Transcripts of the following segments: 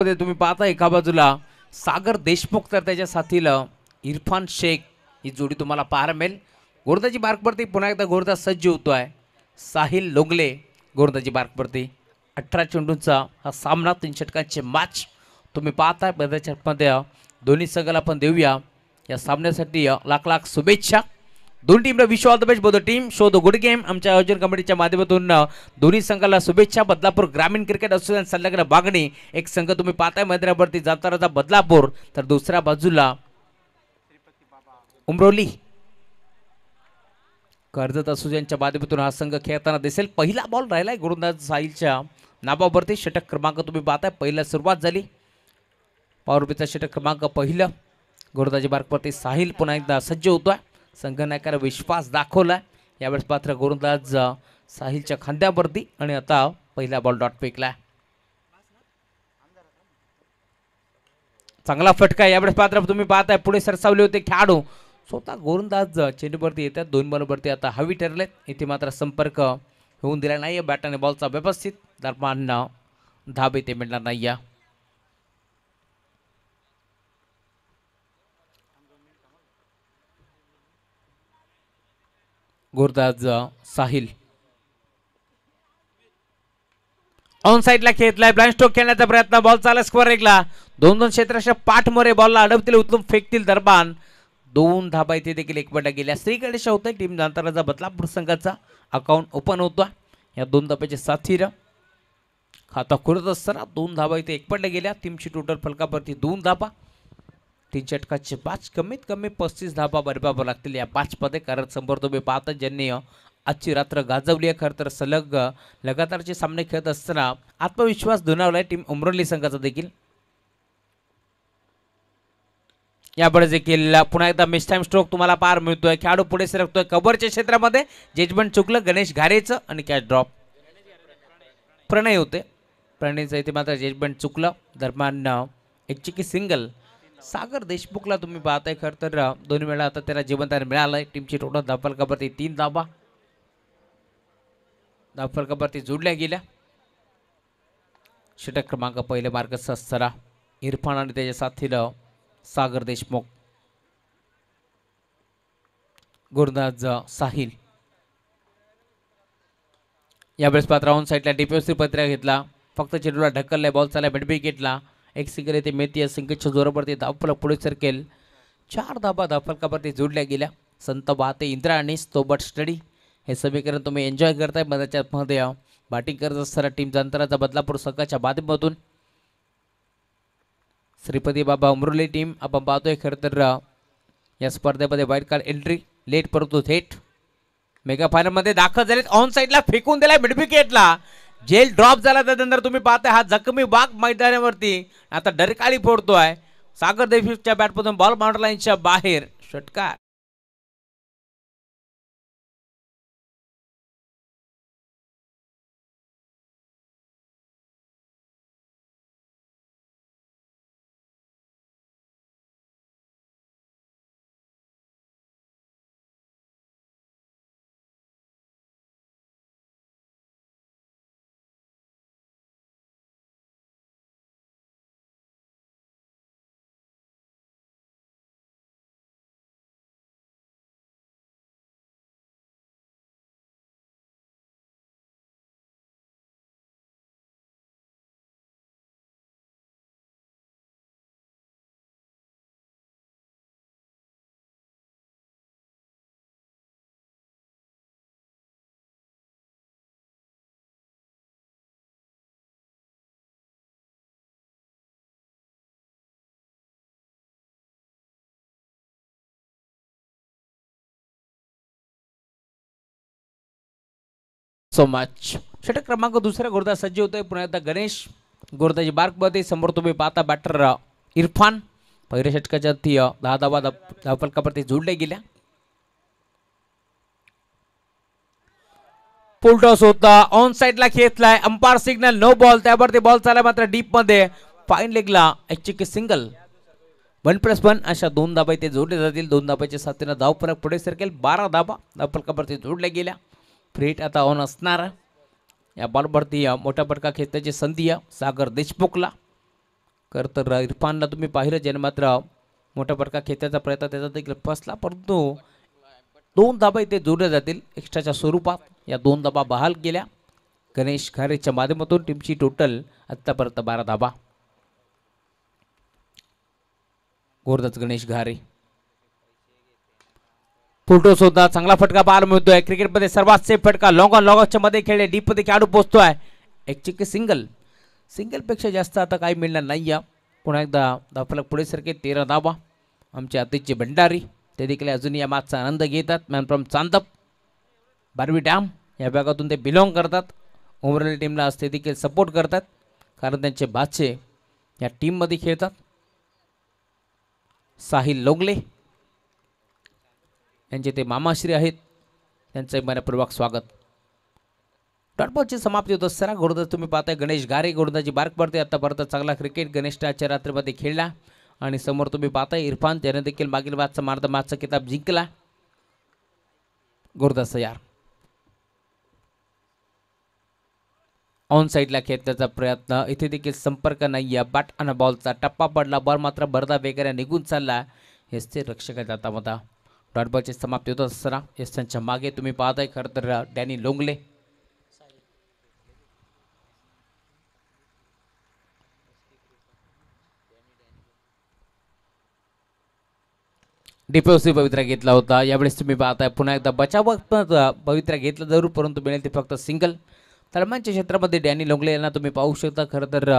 मध्ये तुम्ही पाहता एका बाजूला सागर देशमुख तर त्याच्या साथीला इरफान शेख ही जोडी तुम्हाला पाहायला मिळेल। गोरदाची बारकवरती पुन्हा एकदा गोरदा सज्ज होतोय। साहिल लोगले गोरदाची बारकवरती 18 चेंडूंचा हा सामना 3 षटकांचे मॅच तुम्ही पाहताय। मध्ये दोन्ही संघाला आपण देऊया या सामन्यासाठी लाख लाख शुभेच्छा। दोन टीमला wish all the best both team show the good game. आमच्या आयोजन कमिटीच्या माध्यमातून दोन्ही संघाला शुभेच्छा। बदलापूर ग्रामीण क्रिकेट असोसिएशन संलग्न बागणी एक संघ तुम्ही पाहताय मैदानावरती जाताराचा बदलापूर, तर दुसऱ्या बाजूला उमरोली कर्जत असोसिएशनच्या माध्यमातून हा संघ खेळताना दिसेल। पहिला बॉल राहिलाय गोलंदाज साहिलच्या नाबावरती। षटक क्रमांक तुम्ही पाहताय, पहिला सुरुवात झाली पॉवरप्लेचा षटक क्रमांक पहिलं। गोलंदाजी बारकवरती साहिल पुन्हा एकदा सज्ज होतोय। संघनायकाने विश्वास दाखवला यावेळेस पात्र गोलंदाज साहिलच्या खांद्यावरती आणि आता पहिला बॉल डॉट फेकला। चांगला फटका यावेळेस पात्र तुम्ही पाहताय पुढे सरसावले होते खेळाडू स्वतः गोलंदाज चेंडूवरती येतात। दोन बॉलवरती आता हवी ठरलेत, इथे मात्र संपर्क होऊन दिला नाही बॅटाने बॉलचा व्यवस्थित दरम्यान धाब इथे मिळणार नाही। गोलंदाज साहिल ऑन साइडला खेळलाय, ब्लाइंड स्ट्रोक खेळण्याचा प्रयत्न, बॉल चालला स्क्वेअर रेगला। दोन दोन क्षेत्राच्या पाठमोरे बॉलला अडवतील, उचलून फेकतील दरम्यान 2 धाबा इथे देखील एकपट गेल्या। श्री गणेश होतोय टीम जांताराचा बदलापूर संघाचा अकाउंट ओपन होतो। या 2 धाब्याचे साथीर खाता खुलत असताना 2 धाबा इथे एकपट गेल्या। टीमची टोटल फलकावरती 2 धाबा। 3 षटकाचे 5 कमीत कमी 35 धाबा बरबाव लागतील या 5 मध्ये, कारण समोर तुम्ही पाहता ज्यांनी आजची रात्र गाजवली आहे। खरं तर सलग लगातारचे सामने खेळत असताना आत्मविश्वास दुणावलाय टीम उमरोली संघाचा देखील। यापुढे देखील पुन्हा एकदा मिस टाइम स्ट्रोक तुम्हाला पार मिळतोय। खेळाडू पुढे सरकतोय कव्हरच्या क्षेत्रामध्ये, जजमेंट चुकलं गणेश घारेचं आणि कॅच ड्रॉप प्रणय होते। प्रणयचं इथे मात्र जजमेंट चुकलं दरम्यान एक चिकी सिंगल सागर देशमुखला तुम्ही पाहताय। खरं तर 2 वेळा आता त्याला जीवनदान मिळालंय। टीमची टोटल धावफलकावरती 3 धाबा धावफलकावरती जोडल्या गेल्या। षटक क्रमांक पहिले मार्गस्थ असताना इरफान आणि त्याच्या साथीला सागर देशमुख। गोलंदाज साहिल यावेळेस पात्र ऑन साइडला डिफेन्सिव पत्र्या घेतला, फक्त चेंडूला ढकललाय, बॉल चालला मिड विकेटला। एक सिंगल येथे मेथी या सिंगलच्या जोरावरती धावफलक पुढे सरकेल। 4 धाबा धावफलकावरती जोडल्या गेल्या। संत वाहते इंद्रा आणि स्तोबट स्टडी हे समीकरण तुम्ही एन्जॉय करताय। मधाच्या मध्ये बॅटिंग करत असताना टीम जांताराचा बदलापूर संघाच्या माध्यमातून श्रीपती बाबा उमरोली टीम आपण पाहतोय। खरं तर या स्पर्धेमध्ये वाईल्ड कार्ड एंट्री लेट परंतु थेट मेगा फायनल मध्ये दाखल झालेत। ऑन साइडला फेकून दिलाय मिड विकेटला, जेल ड्रॉप झाला। त्यानंतर तुम्ही पाहताय हा जखमी वाघ मैदानावरती आता डरकाळी फोडतोय। सागर देशमुखच्या बॅटमधून बॉल बाउंड्री लाईनच्या बाहेर षटकार। So much. षटक क्रमांक दुसऱ्या गोलंदाज सज्ज होतोय पुन्हा एकदा गणेश। गोलंदाजी बार्कमध्ये समोर तुम्ही पाहता बॅटर इरफान। पहिल्या षटकाच्या 10 धावा धावफलकावरती जोडल्या गेल्या। फुल टॉस होता, ऑन साइडला खेचलाय, अंपायर सिग्नल नो बॉल। त्यावरती बॉल चालला मात्र डीप मध्ये फाईन लेगला एक चिकी सिंगल। 1+1 अशा 2 धाबा इथे जोडले जातील। 2 धाबाच्या साथीने धावफलक पुढे सरकेल। 12 धाबा धावफलकावरती जोडल्या गेल्या। फ्रीट आता ऑन असणार। या बॉलवरती मोठा फटका खेचण्याची संधी सागर देशमुखला। खरं तर इरफानला तुम्ही पाहिलं ज्याने मात्र मोठा फटका खेचायचा प्रयत्न त्याचा देखील फसला, परंतु 2 धाबा इथे जोडल्या जातील एक्स्ट्राच्या स्वरूपात. या 2 धाबा बहाल केल्या गणेश घारेच्या माध्यमातून. टीमची टोटल आत्तापर्यंत 12 धाबा. गोरदाच गणेश घारे फुलटो सुद्धा चांगला फटका पाहायला मिळतोय. क्रिकेटमध्ये सर्वात सेफ फटका लॉंग ऑन लॉंग ऑफच्या मध्ये खेळले, डीप मध्ये खेळाडू पोहोचतोय. एक चिक्की सिंगल पेक्षा जास्त आता काही मिळणार नाही. पुन्हा एकदा धावफलक पुढे सरके 13 धाबा. आमचे आतिथ्य भंडारी ते देखील अजून या मॅचचा आनंद घेतात. मॅन फ्रॉम चांदप बारवी डॅम या भागातून ते बिलॉंग करतात. उमरली टीमला ते देखील सपोर्ट करतात कारण त्यांचे बादशे या टीममध्ये खेळतात. साहिल लोगले यांचे ते मामाश्री आहेत, त्यांचं मनपूर्वक स्वागत. डॉटबॉलची समाप्ती होत असताना गोलंदाज तुम्ही पाहताय गणेश घारे. गोलंदाजी बारक पडते. आतापर्यंत चांगला क्रिकेट गणेश आजच्या रात्रीमध्ये खेळला. आणि समोर तुम्ही पाहताय इरफान, त्याने देखील मागील मॅचचा किताब जिंकला. गोलंदाज तयार. ऑन साईडला खेळण्याचा प्रयत्न, इथे देखील संपर्क नाही. बॅट आणि बॉलचा टप्पा पडला. बॉल मात्र भरदा वेगाने निघून चालला. हेच ते रक्षकाच्या हातामध्ये. डॉटबॉलची समाप्ती होत असताना यशांच्या मागे तुम्ही पाहताय खरं तर डॅनी लोंगले. डिफेन्सिव्ह पवित्रा घेतला होता. यावेळेस तुम्ही पाहताय पुन्हा एकदा बचाव पवित्रा घेतला जरूर, परंतु मिळेल ते फक्त सिंगल. तळमांच्या क्षेत्रामध्ये डॅनी लोंगले यांना तुम्ही पाहू शकता. खरं तर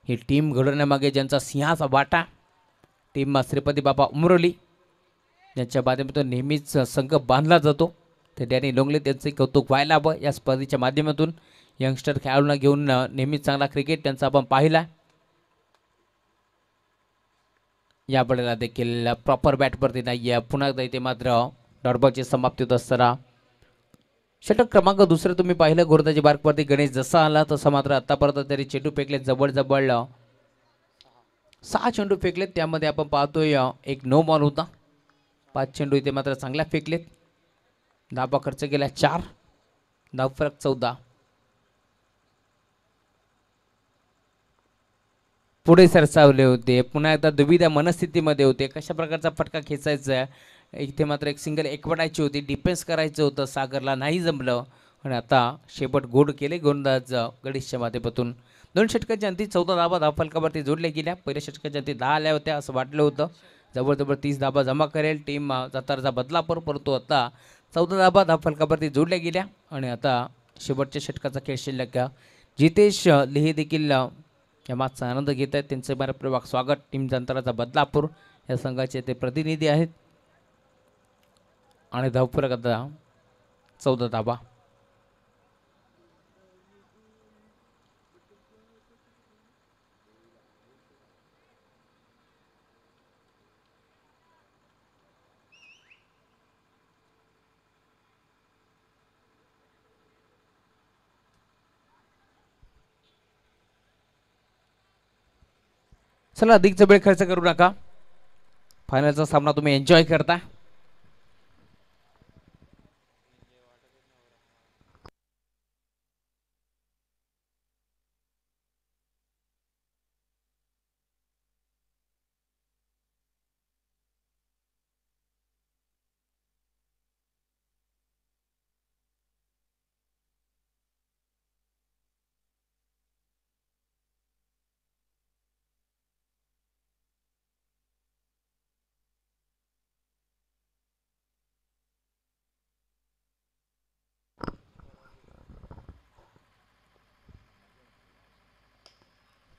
ही टीम घडवण्यामागे ज्यांचा सिंहाचा वाटा, टीम श्रीपती बाबा उमरोली यांच्या माध्यमातून नेहमीच संघ बांधला जातो. ते डॅनी लोंगले त्यांचे कौतुक व्हायला हवं. या स्पर्धेच्या माध्यमातून यंगस्टर खेळाडूंना घेऊन नेहमीच चांगला क्रिकेट त्यांचा आपण पाहिला. या बळीला देखील प्रॉपर बॅटवरती नाही आहे. पुन्हा एकदा इथे मात्र डॉटबॉलची समाप्ती होत असताना षटक क्रमांक दुसरं तुम्ही पाहिलं गोरदाजी बारकवरती गणेश जसा आला तसा मात्र आतापर्यंत तरी चेंडू फेकले जवळ 6 चेंडू फेकलेत. त्यामध्ये आपण पाहतोय एक नो बॉल होता. 5 चेंडू इथे मात्र चांगल्या फेकलेत. धाबा खर्च केला 4, धावफरक 14. पुढे सरसावले होते. पुन्हा एकदा दुविधा मनस्थितीमध्ये होते. कशा प्रकारचा फटका खेचायचा. इथे मात्र एक सिंगल एकवटायची होती. डिफेन्स करायचं होतं. सागरला नाही जमलं आणि आता शेवट गोड केले गोलंदाज गणेशच्या माध्यमातून. 2 षटकांच्या अंती 14 धाबा धावफलकावरती जोडल्या गेल्या. पहिल्या षटकाच्या अंती 10 आल्या होत्या असं वाटलं होतं. जवळजवळ 30 धाबा जमा करेल टीम जातारचा बदलापूर, परंतु आता 14 धाबा धावफलकावरती जोडल्या गेल्या. आणि आता शेवटच्या षटकाचा खेळ शिल्लक. जितेश लिहे देखील या मॅचचा आनंद घेत आहेत. त्यांचे मनपूर्वक स्वागत. टीम जांताराचा बदलापूर या संघाचे ते प्रतिनिधी आहेत. आणि धावफलक आता 14 धाबा. चला अधिकचा वेळ खर्च करू नका. फायनलचा सामना तुम्ही एन्जॉय करता.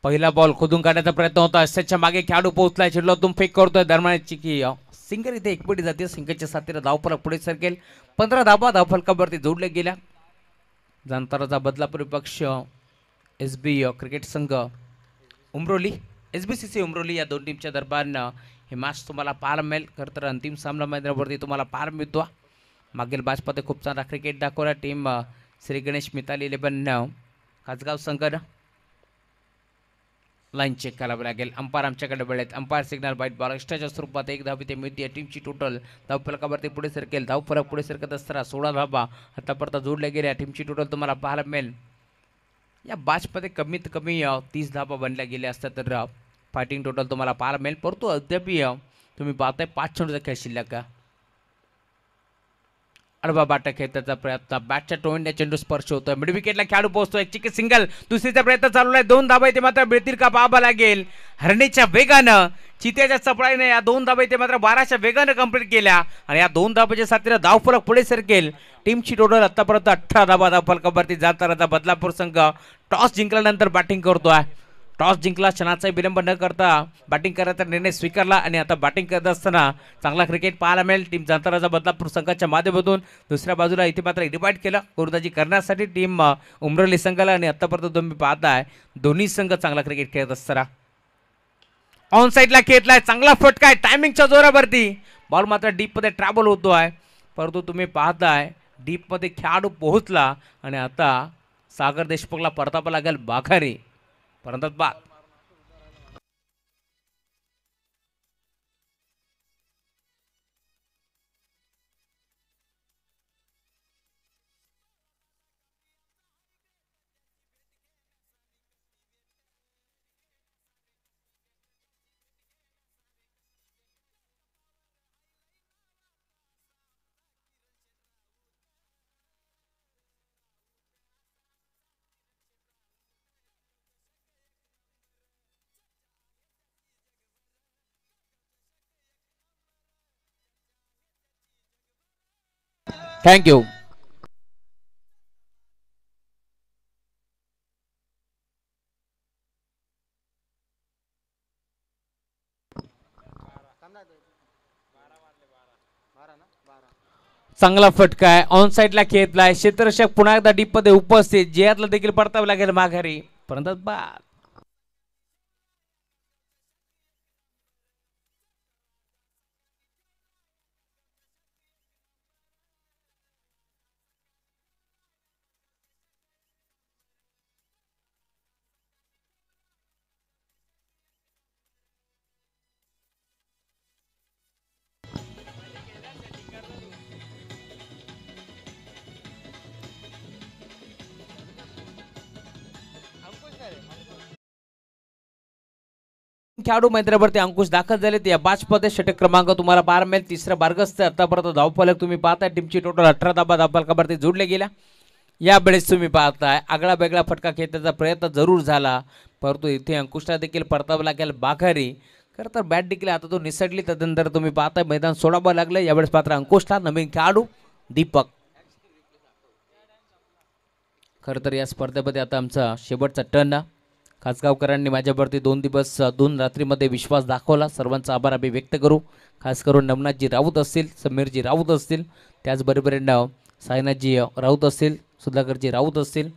पहिला बॉल खोदून काढण्याचा प्रयत्न होता. त्याच्या मागे खेळाडू पोहोचलाय. चेंडूतून फेक करतोय दरम्यानची की सिंगर इथे एकपटी जाते. सिंगरच्या साथीला धावफलक पुढे सरकेल. 15 धाबा धावफलकावरती जोडल्या गेल्या. जांताराचा बदलापूर पक्ष SB क्रिकेट संघ उमरोली, SBCC उमरोली या दोन टीमच्या दरम्यान हे मॅच तुम्हाला पाहायला मिळेल. खरं तर अंतिम सामना मैदानावरती तुम्हाला पाहायला मिळतो. मागील मॅचमध्ये खूप चांगला क्रिकेट दाखवला टीम श्री गणेश मिताली 11 कासगाव संघानं. लाईन चेक करावी लागेल. अंपायर आमच्याकडे वेळेत. अंपायर सिग्नल वाईट बॉल एक्स्ट्राच्या स्वरूपात 1 धाव इथे मिळते. टीमची टोटल धावफलकावरती पुढे सरकेल. धावफलक पुढे सरकत असताना 16 धावा आतापर्यंत जोडल्या गेल्या. टीमची टोटल तुम्हाला पाहायला मिळेल. या मॅचमध्ये कमीत कमी 30 धावा बनल्या गेल्या असतात तर फायटिंग टोटल तुम्हाला पाहायला मिळेल, परंतु अद्यापही तुम्ही पाहताय 5 चेंडूचा खेळ शिल्लक का. अडवा बाटा खेळण्याचा प्रयत्न, बॅटच्या टोळीने चेंडू स्पर्श होतोय, मिड विकेटला खेळाडू पोहोचतोय, चिकी सिंगल, दुसरीचा प्रयत्न चालू आहे, 2 धाबा इथे मात्र मिळतील का पाहावा लागेल. हरणीच्या वेगानं, चित्याच्या चपळाईने या 2 धाबा इथे मात्र 12च्या वेगानं कंप्लीट केल्या आणि या 2 धाबाच्या साथीने धावफलक पुढे सरकेल. टीमची टोटल आतापर्यंत 18 धाबा धावफलकावरती जाताना बदलापूर संघ टॉस जिंकल्यानंतर बॅटिंग करतोय. टॉस जिंकला, क्षणाचाही विलंब न करता बॅटिंग करायचा निर्णय स्वीकारला आणि आता बॅटिंग करत असताना चांगला क्रिकेट पाहायला मिळेल. टीम जांताराचा बदलापूर संघाच्या माध्यमातून दुसऱ्या बाजूला इथे मात्र डिवाइड केलं गोलंदाजी करण्यासाठी टीम उमरली संघाला आणि आतापर्यंत तुम्ही पाहताय दोन्ही संघ चांगला क्रिकेट खेळत असताना ऑन साईडला खेळलाय, चांगला फटका आहे टायमिंगच्या जोरावरती, बॉल मात्र डीप मध्ये ट्रॅव्हल होतोय, परंतु तुम्ही पाहताय डीप मध्ये खेळाडू पोहोचला आणि आता सागर देशमुखला परतावा लागेल बाखारी. परंतु बाद. थँक्यू. चांगला फटका आहे, ऑन साईडला खेळलाय, क्षेत्ररक्षक पुन्हा एकदा डीप मध्ये उपस्थित, जे देखील परतावं लागेल माघारी. परंतु बाद. खेळाडू मैदानावरती अंकुश दाखल झाले, या बाचमध्ये षटक क्रमांक तुम्हाला 12 मिळेल. तिसरा बारगस्त आतापर्यंत धावफलक तुम्ही पाहताय, टीमची टोटल 18 धाबा धावफलकावरती जोडले गेल्या. यावेळेस तुम्ही पाहताय आगळा वेगळा फटका खेळण्याचा प्रयत्न जरूर झाला, परंतु इथे अंकुशला देखील परतावं लागेल बाखारी. खरं तर बॅट देखील आता तो निसटली, त्यानंतर तुम्ही पाहताय मैदान सोडावं लागलं. यावेळेस मात्र अंकुशला नवीन खेळाडू दीपक. खरं तर या स्पर्धेमध्ये आता आमचा शेवटचा टर्न. खासगावकरांनी माझ्यावरती 2 दिवस 2 रात्रीमध्ये विश्वास दाखवला, सर्वांचा आभार आम्ही व्यक्त करू. खास करून नमनाथजी राऊत असतील, समीरजी राऊत असतील, त्याचबरोबरीनं सायनाथजी राऊत असतील, सुधाकरजी राऊत असतील,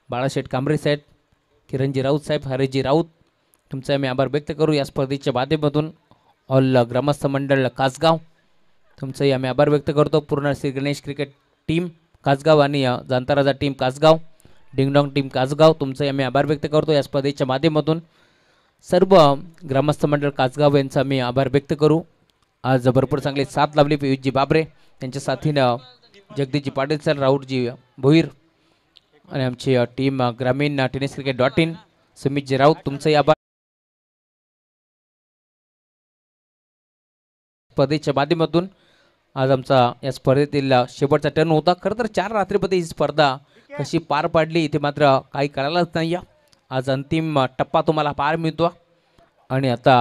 बाळाशेठ कांबरे साहेब, किरणजी राऊत साहेब, हरेजी राऊत, तुमचा आम्ही आभार व्यक्त करू. या स्पर्धेच्या माध्यमातून ऑल ग्रामस्थ मंडळ कासगाव तुमचाही आम्ही आभार व्यक्त करतो. पूर्ण श्री गणेश क्रिकेट टीम कासगाव आणि जांताराजा team Kasgaon, ding-dong team Kasgaon तुमचाही आम्ही आभार व्यक्त करतो. या स्पर्धेच्या माध्यमातून सर्व ग्रामस्थ मंडळ कासगाव यांचा आम्ही आभार व्यक्त करू. आज भरपूर चांगले साथ लावली पियुषजी बाबरे त्यांच्या साथीनं, जगदीशजी पाटील सर, राहुलजी भोईर आणि आमची टीम ग्रामीण टेनिस क्रिकेट.in, सुमितजी राऊत तुमचाही आभार. स्पर्धेच्या माध्यमातून आज आमचा या स्पर्धेतील शेवटचा टर्न होता. खरं तर 4 रात्रीमध्ये ही स्पर्धा कशी पार पाडली इथे मात्र काही कळालंच नाही. आज अंतिम टप्पा तुम्हाला पार मिळतो आणि आता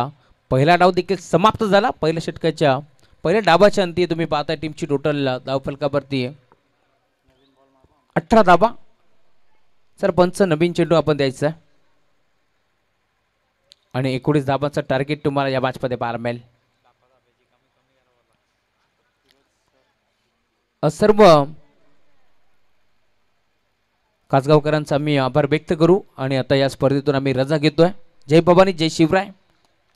पहिला डाव देखील समाप्त झाला. पहिल्या षटकाच्या पहिल्या डावाच्या अंती तुम्ही पाहता टीमची टोटल धावफलकावरती 18 धाबा. सर पंच नवीन चेंडू आपण द्यायचा आणि 19 धाबांचं टार्गेट तुम्हाला या मॅचमध्ये पाहायला मिळेल. सर्व कासगावकरांचा आम्ही आभार व्यक्त करू आणि आता या स्पर्धेतून आम्ही रजा घेतोय. जय भवानी, जय शिवराय,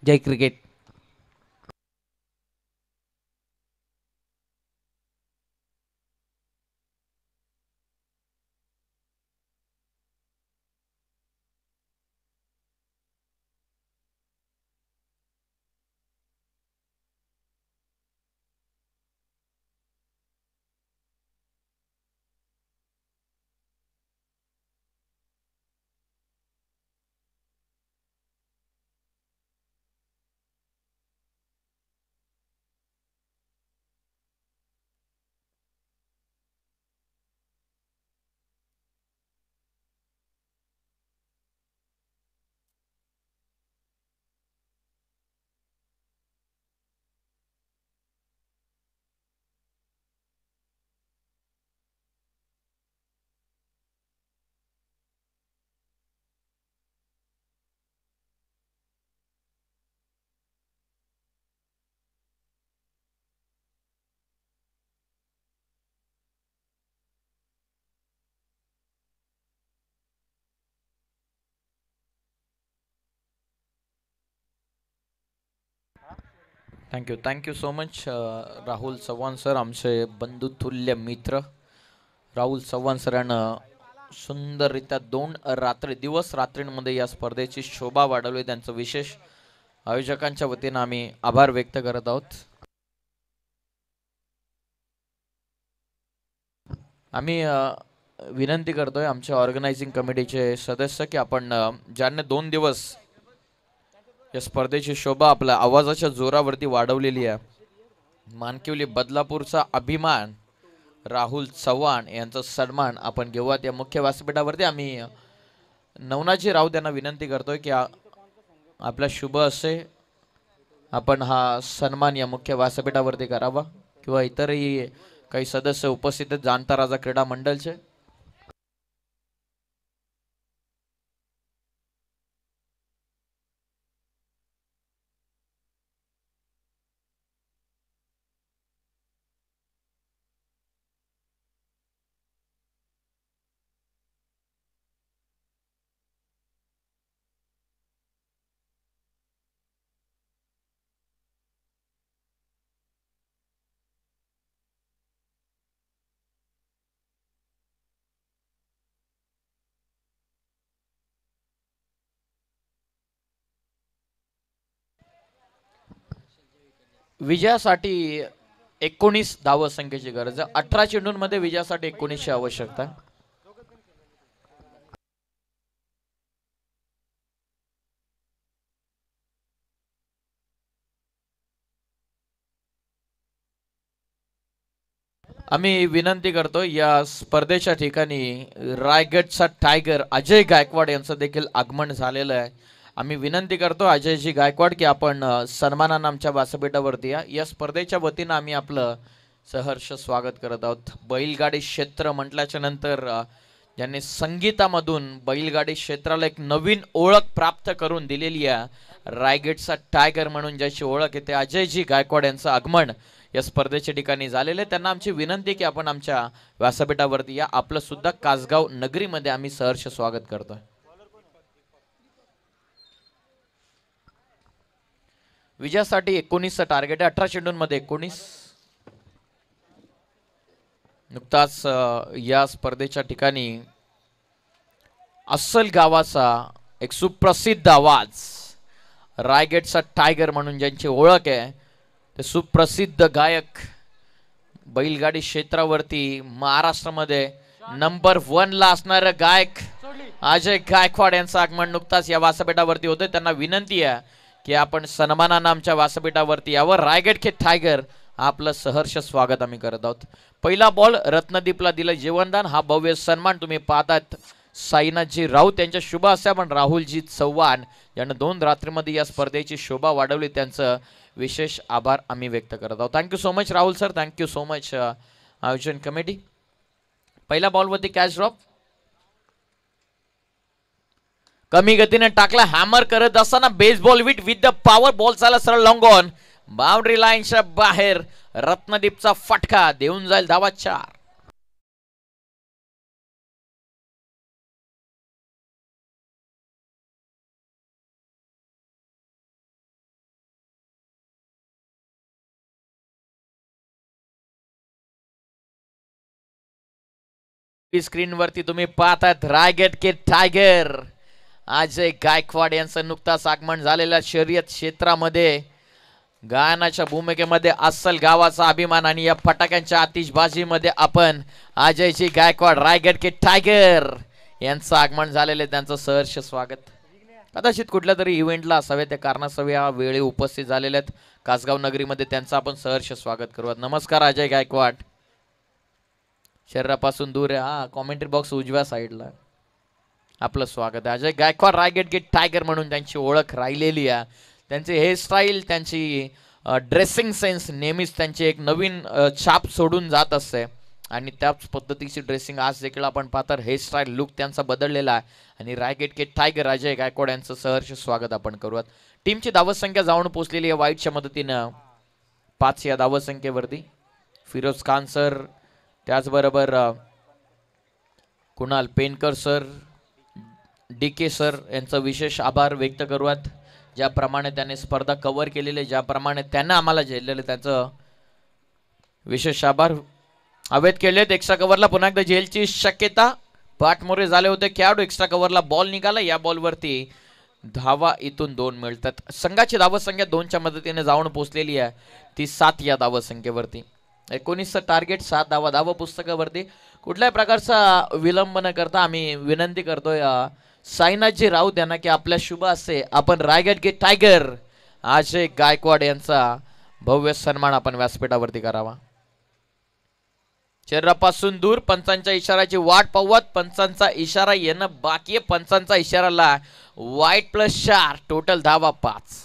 जय cricket. Thank you so much Rahul Chavan sir, आमचे बंधुतुल्य मित्र राहुल चव्हाण सरांनं सुंदररित्या दिवस रात्रींमध्ये या स्पर्धेची शोभा वाढवली. त्यांचं विशेष आयोजकांच्या वतीनं आम्ही आभार व्यक्त करत आहोत. आम्ही विनंती करतोय आमच्या ऑर्गनायझिंग कमिटीचे सदस्य की आपण ज्यांनी 2 दिवस या स्पर्धेची शोभा आपल्या आवाजाच्या जोरावरती वाढवलेली आहे, मानकिवली बदलापूरचा अभिमान राहुल चव्हाण यांचा सन्मान आपण घेऊयात या मुख्य व्यासपीठावरती. आम्ही नवनाजी राऊत यांना विनंती करतोय की आपला शुभ असे आपण हा सन्मान या मुख्य व्यासपीठावरती करावा, किंवा इतरही काही सदस्य उपस्थित आहेत जाणता राजा क्रीडा मंडळचे. विजयासाठी 19 धावसंख्येची गरज आहे. 18 चेंडूंमध्ये विजयासाठी 19ची आवश्यकता. आम्ही विनंती करतो या स्पर्धेच्या ठिकाणी रायगडचा टायगर अजय गायकवाड यांचं देखील आगमन झालेलं आहे. आम्ही विनंती करतो अजयजी गायकवाड की आपण सन्मानानं आमच्या व्यासपीठावरती या स्पर्धेच्या वतीनं आम्ही आपलं सहर्ष स्वागत करत आहोत. बैलगाडी क्षेत्र म्हटल्याच्या नंतर ज्यांनी संगीतामधून बैलगाडी क्षेत्राला एक नवीन ओळख प्राप्त करून दिलेली आहे, रायगडचा टायगर म्हणून ज्याची ओळख आहे, ते अजयजी गायकवाड यांचं आगमन या स्पर्धेच्या ठिकाणी झालेले. त्यांना आमची विनंती की आपण आमच्या व्यासपीठावरती या. आपलं सुद्धा कासगाव नगरीमध्ये आम्ही सहर्ष स्वागत करतोय. विजयासाठी 19चं टार्गेट आहे, 18 चेंडूंमध्ये 19. नुकताच या स्पर्धेच्या ठिकाणी अस्सल गावाचा एक सुप्रसिद्ध आवाज, रायगडचा टायगर म्हणून ज्यांची ओळख आहे, ते सुप्रसिद्ध गायक, बैलगाडी क्षेत्रावरती महाराष्ट्रामध्ये नंबर 1 ला असणारे गायक अजय गायकवाड यांचं आगमन नुकताच या व्यासपीठावरती होते. त्यांना विनंती आहे की आपण सन्मानानं आमच्या व्यासपीठावरती यावर. रायगड के टायगर आपलं सहर्ष स्वागत आम्ही करत आहोत. पहिला बॉल रत्नदीपला दिलं जीवनदान. हा भव्य सन्मान तुम्ही पाहतात साईनाथजी राऊत यांच्या शुभ हस्ते आपण राहुलजी चव्हाण यांना 2 रात्रीमध्ये या स्पर्धेची शोभा वाढवली, त्यांचं विशेष आभार आम्ही व्यक्त करत आहोत. Thank you so much Rahul sir, thank you so much आयोजन कमिटी. पहिल्या बॉलवरती कॅच ड्रॉप कमी गतीने टाकला, हॅमर करत असताना baseball with the power, ball चाला सरळ लॉंग ऑन बाउंड्री लाईनच्या बाहेर. रत्नदीपचा फटका देऊन जाईल धावा 4. स्क्रीन वरती तुम्ही पाहतात रायगड के टायगर अजय गायकवाड यांचं नुकताच आगमन झालेल्या शर्यत क्षेत्रामध्ये गायनाच्या भूमिकेमध्ये अस्सल गावाचा अभिमान, आणि या फटाक्यांच्या आतिषबाजीमध्ये आपण अजयजी गायकवाड रायगड के टायगर यांचं आगमन झालेले, त्यांचं सहर्ष स्वागत. कदाचित कुठल्या तरी इव्हेंटला असावे, त्या कारणास्तव या वेळी उपस्थित झालेले आहेत कासगाव नगरीमध्ये, त्यांचं आपण सहर्ष स्वागत करूयात. नमस्कार अजय गायकवाड. शरीरापासून दूर आहे, हा कॉमेंट्री बॉक्स उजव्या साईडला. आपलं स्वागत आहे. अजय गायकवाड रायगड के टायगर म्हणून त्यांची ओळख राहिलेली आहे. त्यांचे हेअरस्टाईल, त्यांची ड्रेसिंग सेन्स नेहमीच त्यांची एक नवीन छाप सोडून जात असते, आणि त्याच पद्धतीची ड्रेसिंग आज देखील आपण पाहतात. हेअरस्टाईल लुक त्यांचा बदललेला आहे, आणि रायगड के टायगर अजय गायकवाड यांचं सहर्ष स्वागत आपण करूयात. टीमची धावसंख्या जाऊन पोहोचलेली आहे वाईटच्या मदतीनं 5 या धावसंख्येवरती. फिरोज खान सर, त्याचबरोबर कुणाल पेनकर सर, DK सर यांचा विशेष आभार व्यक्त करूयात. ज्याप्रमाणे त्याने स्पर्धा कव्हर केलेली, ज्याप्रमाणे त्यानं आम्हाला झेललेलं, त्याचं विशेष आभार. हवेत केलेत एक्स्ट्रा कव्हरला पुन्हा एकदा झेलची शक्यता. पाठमोरे झाले होते खेळाडू. एक्स्ट्रा कव्हरला बॉल निघाला. या बॉलवरती धावा इथून 2 मिळतात. संघाची धावसंख्या 2च्या मदतीने जाऊन पोहोचलेली आहे ती 7 या धावसंख्येवरती. 19चं टार्गेट, 7 धावा. धाव पुस्तकावरती कुठल्याही प्रकारचा विलंब न करता आम्ही विनंती करतोय साईनाथजी राऊत यांना की आपल्या शुभ हस्ते आपण रायगड के टायगर अजय गायकवाड यांचा भव्य सन्मान आपण व्यासपीठावरती करावा. शरीरापासून दूर पंचांच्या इशाराची वाट पाहत पंचांचा इशारा येणं बाकी आहे. पंचांचा इशाराला वाईट +4 टोटल धावा 5.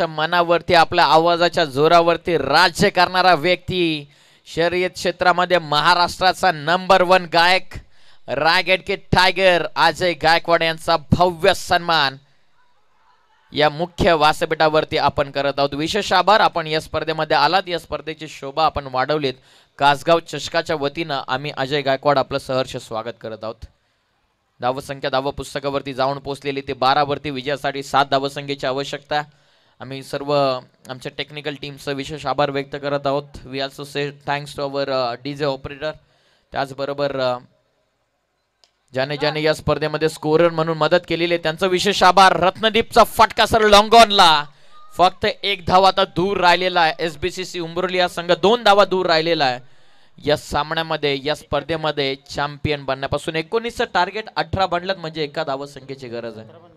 मनावरती आपल्या आवाजाच्या जोरावरती राज्य करणारा व्यक्ती, शर्यत क्षेत्रामध्ये महाराष्ट्राचा नंबर 1 गायक, रायगड के टायगर अजय गायकवाड यांचा भव्य सन्मान या मुख्य व्यासपीठावरती आपण करत आहोत. विशेष आभार. आपण या स्पर्धेमध्ये आलात, या स्पर्धेची शोभा आपण वाढवलीत. कासगाव चषकाच्या वतीनं आम्ही अजय गायकवाड आपलं सहर्ष स्वागत करत आहोत. धावसंख्या धाव पुस्तकावरती जाऊन पोहोचलेली ते 12 वरती. विजयासाठी 7 धावसंख्येची आवश्यकता. आम्ही सर्व आमच्या टेक्निकल टीमचं विशेष आभार व्यक्त करत आहोत. We also say thanks to our DJ operator. त्याचबरोबर ज्याने या स्पर्धेमध्ये स्कोरर म्हणून मदत केलेली आहे त्यांचं विशेष आभार. रत्नदीपचा फटका सर लॉंग ऑनला. फक्त 1 धाव आता दूर राहिलेला आहे. SBCC उंबरोली हा संघ 2 धावा दूर राहिलेला आहे या सामन्यामध्ये, या स्पर्धेमध्ये चॅम्पियन बनण्यापासून. 19चं टार्गेट 18 बनलं म्हणजे 1 धावसंख्येची गरज आहे.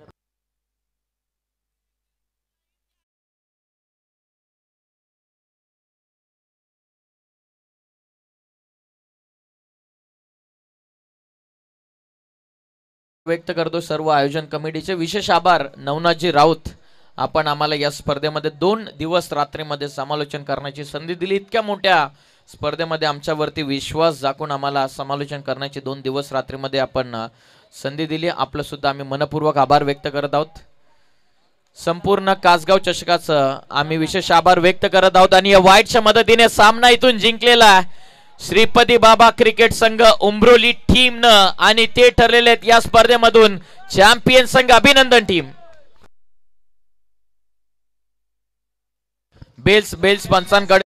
व्यक्त करतो सर्व आयोजन कमिटीचे. विशेष आभार नवनाथजी राऊत. आपण आम्हाला या स्पर्धेमध्ये 2 दिवस रात्रीमध्ये समालोचन करण्याची संधी दिली. इतक्या मोठ्या स्पर्धेमध्ये आमच्यावरती विश्वास दाखवून आम्हाला समालोचन करण्याची 2 दिवस रात्रीमध्ये आपण संधी दिली. आपलं सुद्धा आम्ही मनपूर्वक आभार व्यक्त करत आहोत. संपूर्ण कासगाव चषकाचं आम्ही विशेष आभार व्यक्त करत आहोत. आणि या वाईटच्या मदतीने सामना इथून जिंकलेला श्रीपती बाबा क्रिकेट संघ उंब्रोली टीमनं, आणि ते ठरलेले आहेत या स्पर्धेमधून चॅम्पियन संघ. अभिनंदन टीम. बेल्स पंचांकडे